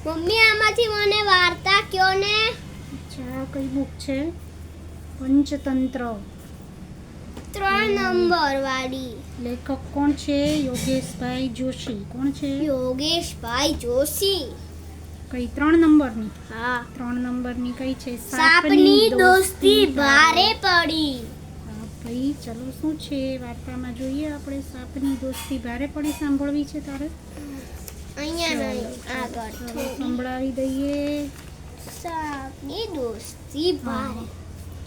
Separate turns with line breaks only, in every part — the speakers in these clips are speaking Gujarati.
મમ્મી આમાંથી મને વાર્તા કયો ને.
અચ્છા, કઈ બુક છે? પંચતંત્ર.
3 નંબર વાળી.
લેખક કોણ છે? યોગેશભાઈ જોશી. કોણ છે?
યોગેશભાઈ જોશી.
કઈ 3 નંબરની?
હા.
3 નંબરની કઈ છે?
સાપની દોસ્તી ભારે પડી.
હા ભાઈ, ચલો શું છે વાર્તામાં જોઈએ આપણે. સાપની દોસ્તી ભારે પડી સાંભળવી છે તારે?
અહીંયા નહીં, આગળ
ચલો સંભળાવી દઈએ.
સાપની દોસ્તી ભારે.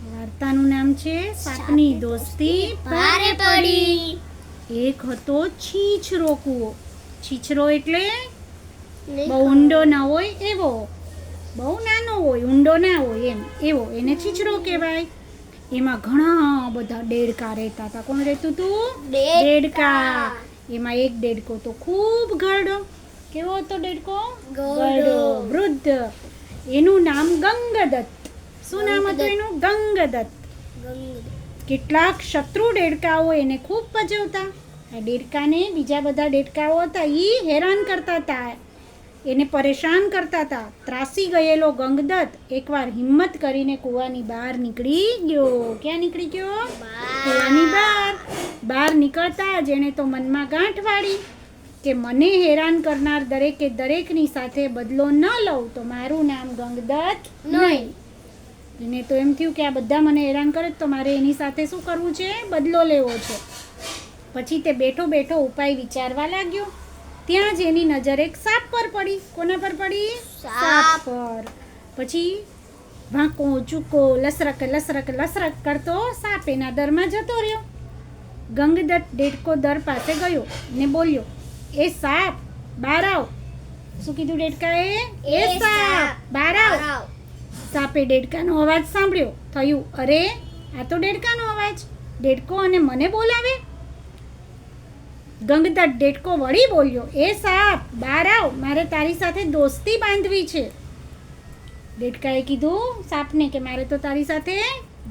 વાર્તાનું નામ છે સાપની દોસ્તી ભારે પડી. એક હતો છીછરો કૂવો. છીછરો એટલે બહુ ઊંડો ના હોય એવો, બહુ નાનો હોય, ઊંડો ના હોય એમ, એવો એને છીછરો કહેવાય. એમાં ઘણા બધા દેડકા રહેતા હતા. કોણ રહેતું હતું? દેડકા. એમાં એક દેડકો તો ખૂબ ઘરડો. કેવો હતો દેડકો? ઘરડો, વૃદ્ધ. એનું નામ ગંગદત્ત. શું નામ હતું એનું? ગંગદત્ત. કેટલાક શત્રુ દેડકાઓ એને ખૂબ પજવતા. આ દેડકાને બીજા બધા દેડકાઓ હતા એ હેરાન કરતા હતા, એને પરેશાન કરતા હતા. ત્રાસી ગયેલો ગંગદત્ત એકવાર હિંમત કરીને કૂવાની બહાર નીકળી ગયો. ક્યાં નીકળી ગયો? કૂવાની બહાર. બહાર નીકળતા જ એણે તો મનમાં ગાંઠ વાળી કે મને હેરાન કરનાર દરેકે દરેકની સાથે બદલો ન લઉં તો મારું નામ ગંગદત્ત નહીં. એને તો એમ થયું કે આ બધા મને હેરાન કરે તો મારે એની સાથે શું કરવું છે? બદલો લેવો છે. પછી તે બેઠો બેઠો ઉપાય વિચારવા લાગ્યો. ત્યાં જ એની નજર એક સાપ પર પડી. કોના પર પડી? સાપ પર. પછી ભાંકો ચૂકો લસરક લસરક લસરક કરતો સાપ એના દરમાં જતો રહ્યો. ગંગદત્ત દેડકો દર પાસે ગયો ને બોલ્યો, એ સાપ બહાર આવ. શું કીધું દેડકાએ? એ સાપ બહાર આવ. સાપે દેડકાનો અવાજ સાંભળ્યો. થયું, અરે આ તો દેડકાનો અવાજ. દેડકો અને મને બોલાવે. ગંગદત્ત દેડકો વળી બોલ્યો, એ સાપ બહાર આવ, મારે તારી સાથે દોસ્તી બાંધવી છે. દેડકાએ કીધું સાપને કે મારે તો તારી સાથે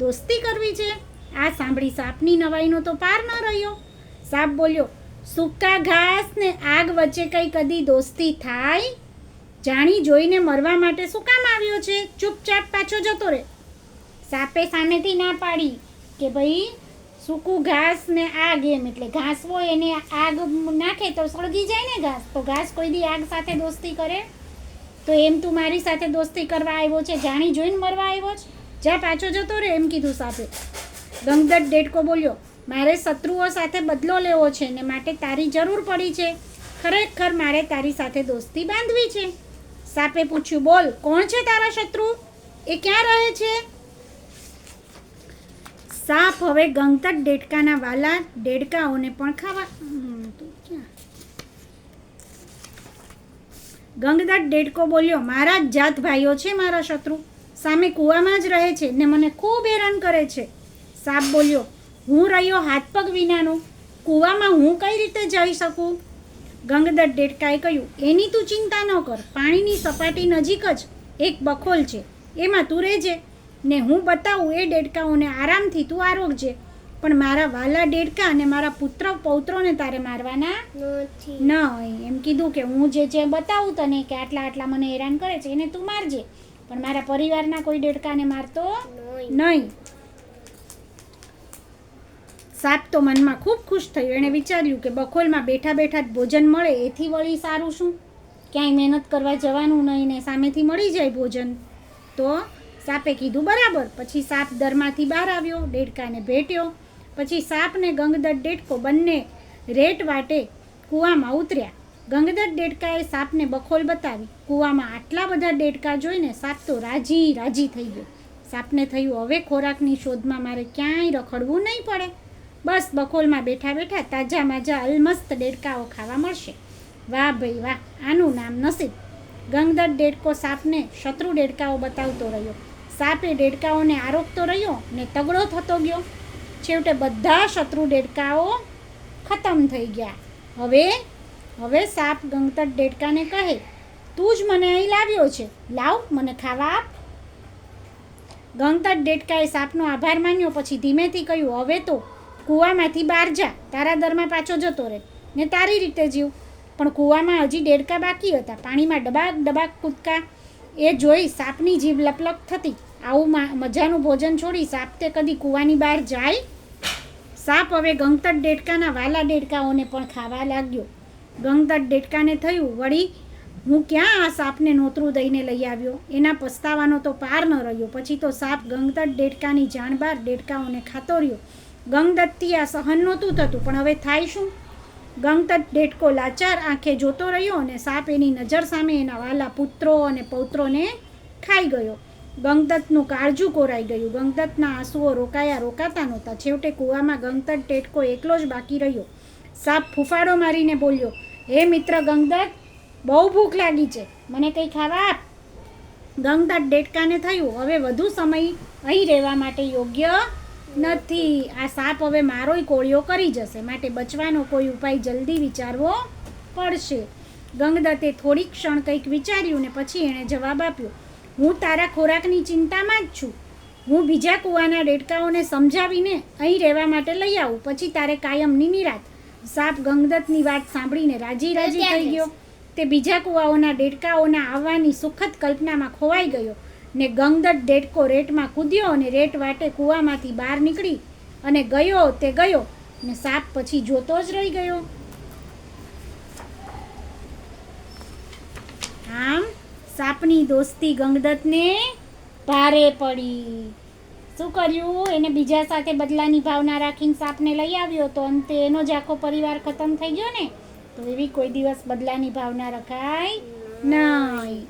દોસ્તી કરવી છે. આ સાંભળી સાપની નવાઈનો તો પાર ન રહ્યો. સાપ બોલ્યો, સૂકા ઘાસ ને આગ વચ્ચે કઈ કદી દોસ્તી થાય? જાણી જોઈને મરવા માટે શું કામ આવ્યો છે? ચૂપચાપ પાછો જતો રહે. સાપે સામેથી ના પાડી કે ભાઈ સૂકું ઘાસ ને આગ, એમ એટલે ઘાસ હોય એને આગ નાખે તો સળગી જાય ને ઘાસ, તો ઘાસ કોઈ દી આગ સાથે દોસ્તી કરે? તો એમ તું મારી સાથે દોસ્તી કરવા આવ્યો છે? જાણી જોઈને મરવા આવ્યો છે? જા પાછો જતો રહે, એમ કીધું સાપે. ગંગદત્ત દેડકો બોલ્યો, મારે શત્રુઓ સાથે બદલો લેવો છે ને માટે તારી જરૂર પડી છે. ખરેખર મારે તારી સાથે દોસ્તી બાંધવી છે. સાપે પૂછ્યું, બોલ કોણ છે તારા શત્રુ? એ ક્યાં રહે છે? સાપ હવે ગંગદત્ત દેડકાના વાલા દેડકાઓને પણ ખાવા. ગંગદત્ત દેડકો બોલ્યો, મારા જ જાત ભાઈઓ છે મારા શત્રુ. સામે કૂવામાં જ રહે છે ને મને ખૂબ હેરાન કરે છે. સાપ બોલ્યો, હું રહ્યો હાથ પગ વિનાનો, કૂવામાં હું કઈ રીતે જઈ શકું? ગંગદત્ત દેડકાએ કહ્યું, એની તું ચિંતા ન કર. પાણીની સપાટી નજીક જ એક બખોલ છે, એમાં તું રહેજે ને હું બતાવું એ દેડકાઓને આરામથી તું આરોગજે. પણ મારા વાલા દેડકા અને મારા પુત્ર પૌત્રોને તારે મારવાના નહીં. એમ કીધું કે હું જે બતાવું તને કે આટલા આટલા મને હેરાન કરે છે એને તું મારજે, પણ મારા પરિવારના કોઈ દેડકાને મારતો નહીં. સાપ તો મનમાં ખૂબ ખુશ થયો. એણે વિચાર્યું કે બખોલમાં બેઠા બેઠા જ ભોજન મળે એથી વળી સારું શું? ક્યાંય મહેનત કરવા જવાનું નહીં ને સામેથી મળી જાય ભોજન. તો સાપે કીધું બરાબર. પછી સાપ દરમાંથી બહાર આવ્યો, દેડકાને ભેટ્યો. પછી સાપ ને ગંગદત્ત દેડકો બંને રેટ વાટે કૂવામાં ઉતર્યા. ગંગદત્ત દેડકાએ સાપને બખોલ બતાવી. કૂવામાં આટલા બધા દેડકા જોઈને સાપ તો રાજી રાજી થઈ ગયો. સાપને થયું, હવે ખોરાકની શોધમાં મારે ક્યાંય રખડવું નહીં પડે. બસ બખોલમાં બેઠા બેઠા તાજા માજા અલમસ્ત દેડકાઓ ખાવા મળશે. વાહ ભાઈ વાહ, આનું નામ નસીબ. ગંગદત્ત દેડકો સાપને શત્રુ દેડકાઓ બતાવતો રહ્યો. સાપે દેડકાઓને આરોગતો રહ્યો ને તગડો થતો ગયો. છેવટે બધા શત્રુ દેડકાઓ ખતમ થઈ ગયા. હવે સાપ ગંગદત્ત દેડકાને કહે, તું જ મને અહીં લાવ્યો છે, લાવ મને ખાવા આપ. ગંગદત્ત દેડકાએ સાપનો આભાર માન્યો. પછી ધીમેથી કહ્યું, હવે તો કૂવામાંથી બહાર જા, તારા દરમાં પાછો જતો રહે ને તારી રીતે જીવ. પણ કૂવામાં હજી દેડકા બાકી હતા. પાણીમાં ડબાક ડબાક કૂદકા. એ જોઈ સાપની જીભ લપલપ થતી. આવું મજાનું ભોજન છોડી સાપ તે કદી કૂવાની બહાર જાય? સાપ હવે ગંગતટ દેડકાના વાલા દેડકાઓને પણ ખાવા લાગ્યો. ગંગતટ દેડકાને થયું, વળી હું ક્યાં આ સાપને નોતરું દઈને લઈ આવ્યો? એના પસ્તાવાનો તો પાર ન રહ્યો. પછી તો સાપ ગંગતટ દેડકાની જાણ બહાર દેડકાઓને ખાતો રહ્યો. ગંગદત્તથી આ સહન નહોતું થતું, પણ હવે થાય શું? ગંગતટ દેડકો લાચાર આંખે જોતો રહ્યો અને સાપ એની નજર સામે એના વાલા પુત્રો અને પૌત્રોને ખાઈ ગયો. ગંગદત્તનું કાળજું કોરાઈ ગયું. ગંગદત્તના આંસુઓ રોકાતા નહોતા. છેવટે કૂવામાં ગંગતટ દેડકો એકલો જ બાકી રહ્યો. સાપ ફૂફાડો મારીને બોલ્યો, હે મિત્ર ગંગદત્ત, બહુ ભૂખ લાગી છે, મને કંઈ ખાવા આપ. ગંગતટ દેડકાને થયું, હવે વધુ સમય અહીં રહેવા માટે યોગ્ય નથી. આ સાપ હવે મારોય કોળિયો કરી જશે, માટે બચવાનો કોઈ ઉપાય જલ્દી વિચારવો પડશે. ગંગદત્તે થોડીક ક્ષણ કંઈક વિચાર્યું ને પછી એણે જવાબ આપ્યો, હું તારા ખોરાકની ચિંતામાં જ છું. હું બીજા કૂવાના દેડકાઓને સમજાવીને અહીં રહેવા માટે લઈ આવું, પછી તારે કાયમની નિરાત. સાપ ગંગદત્તની વાત સાંભળીને રાજી થઈ ગયો. તે બીજા કૂવાઓના દેડકાઓના આવવાની સુખદ કલ્પનામાં ખોવાઈ ગયો ને ગંગદત્ત દેડકો રેટમાં કૂદ્યો અને રેટ વાટે કૂવામાંથી બહાર નીકળી અને ગયો ને સાપ પછી જોતો જ રહી ગયો. આમ સાપની દોસ્તી ગંગદત્તને ભારે પડી. શું કર્યું? એને બીજા સાથે બદલાની ભાવના રાખીને સાપને લઈ આવ્યો, તો અંતે એનો જ આખો પરિવાર ખતમ થઈ ગયો ને. તો એવી કોઈ દિવસ બદલાની ભાવના રખાય નહીં.